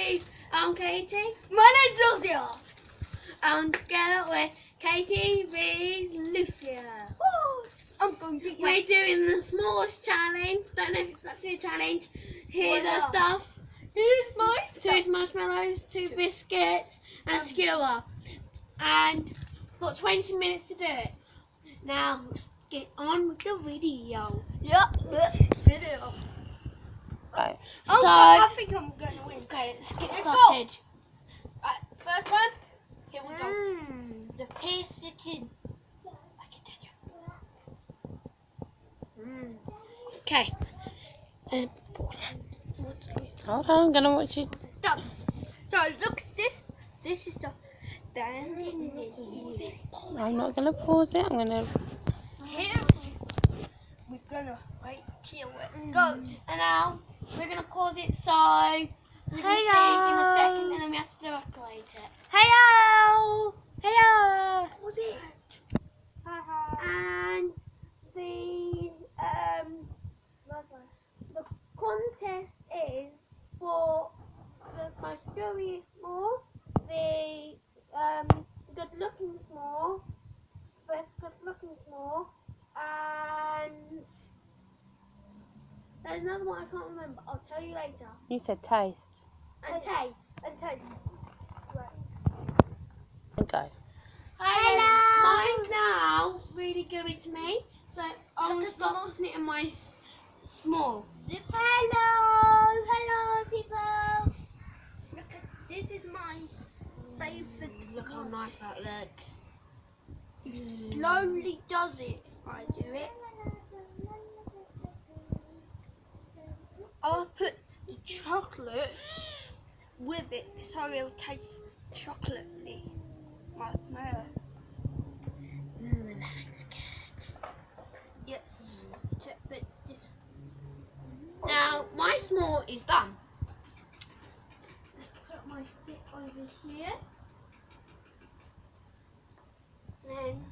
Boys. I'm Katie. My name's Lucia. And together with Katie, Reese, Lucia. I'm going to We're doing the S'mores challenge. Don't know if it's actually a challenge. Here's our stuff. Here's my Two marshmallows, 2 biscuits, and a skewer. And we've got 20 minutes to do it. Now, let's get on with the video. Yep, this video. Right. Oh, So, I think I'm going to win. okay, let's get Let's started. Right, first one. Here we go. The pear sitting. I can tell you. Okay. Hold on, I'm gonna watch you. Done. So look at this. This is the I'm not gonna pause it. I'm gonna. here. We're gonna wait till it goes. And now we're gonna pause it so we can see in a second, and then we have to decorate it. Hello. Hello. Pause it. And the contest is for the most curious s'more, the good-looking s'more, best good-looking s'more, and there's another one I can't remember. I'll tell you later. You said taste. And taste. Okay. Mine's now really gooey to me, so I'm going to start putting it in my s'more. Hello, people. Look at this is my favourite. Look how nice that looks. Slowly does it. I do it. I'll put the chocolate with it so it'll taste chocolatey. Marshmallow. That looks good. Yes. But this. Now, my s'more is done. Let's put my stick over here. Then,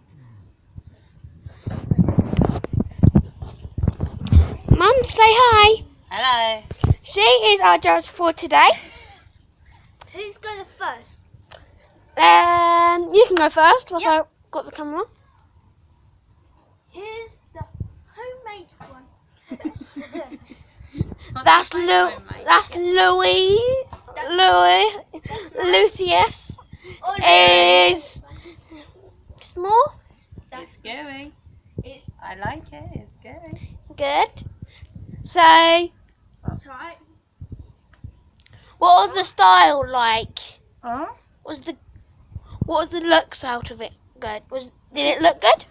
Mum, say hi. Hello. She is our judge for today. Who's going first? You can go first once I've got the camera. Here's the homemade one. That's Louis. Lucius is small. It's going. It's I like it. It's good. Good. So, right. what was the style like? Huh? What was the looks out of it? Good. Did it look good?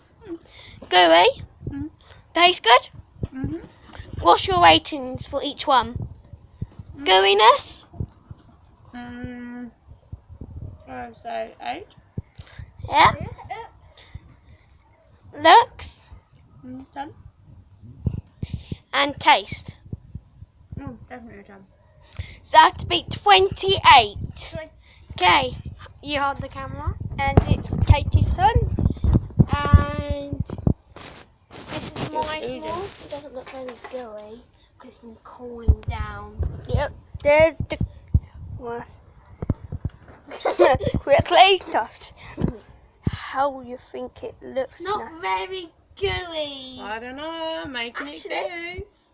Gooey. Mm. Taste good. Mhm. What's your ratings for each one? Gooiness. I'd say 8. Yeah. Looks 10. and taste. Oh, definitely 10. So I have to beat 28. Okay. You hold the camera. And it's Katie's son. And this is my It's small. It doesn't look very gooey because it's been cooling down. Yep. There's the one. Quickly touch. How you think it looks Not now? very gooey. I don't know. I'm making Actually- it loose.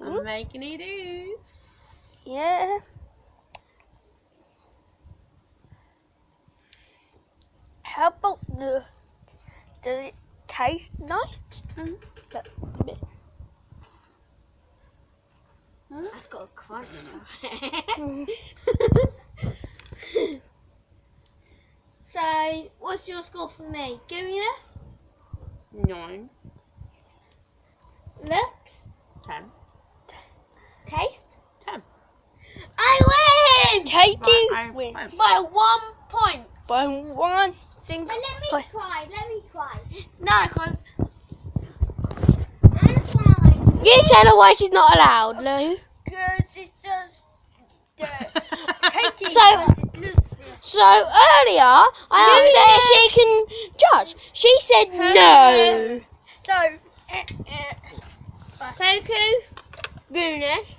I'm making it loose. Yeah. How about does it taste nice? Look, a bit. That's got a crunch to it. So, what's your score for me? Gooiness? 9. Looks? 10. Taste? 10. I win! Katie Right, wins By 1 point. by one single point. Let me try. No, because I'm you tell her why she's not allowed, Lou. Because it's just Katie So- versus Lucy. So earlier, I asked her if she can judge. She said no. So, Katie, goodness,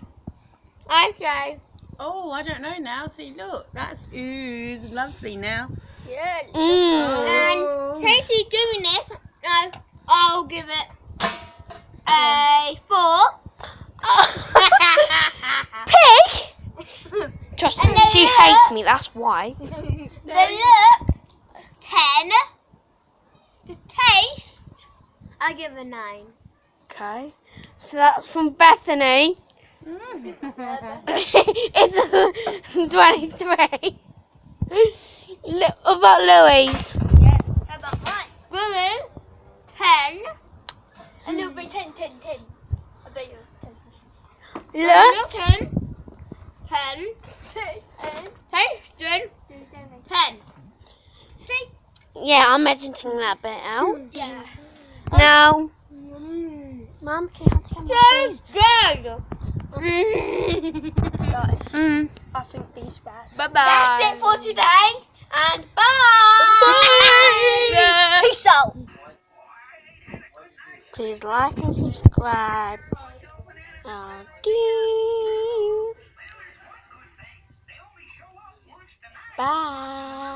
I say Oh, I don't know now. See, look, that's ooze. Lovely now. Yeah. Oh. And Casey's doing this. I'll give it a 4. Pig! Trust me, And then she look. hates me, that's why. The look, 10. The taste, I give a 9. Okay, so that's from Bethany. It's 23. What about Louise? Yes. How about mine? Women, 10. And it'll be 10, 10, 10. I bet you 10, 10. Look. 10. 10. 10. See? Yeah, I'm editing that bit out. Yeah. Now, Mum, can you have the camera, please? Good. Mm. I think these bad. Bye-bye. That's it for today, and bye! Peace out. Please like and subscribe. Bye.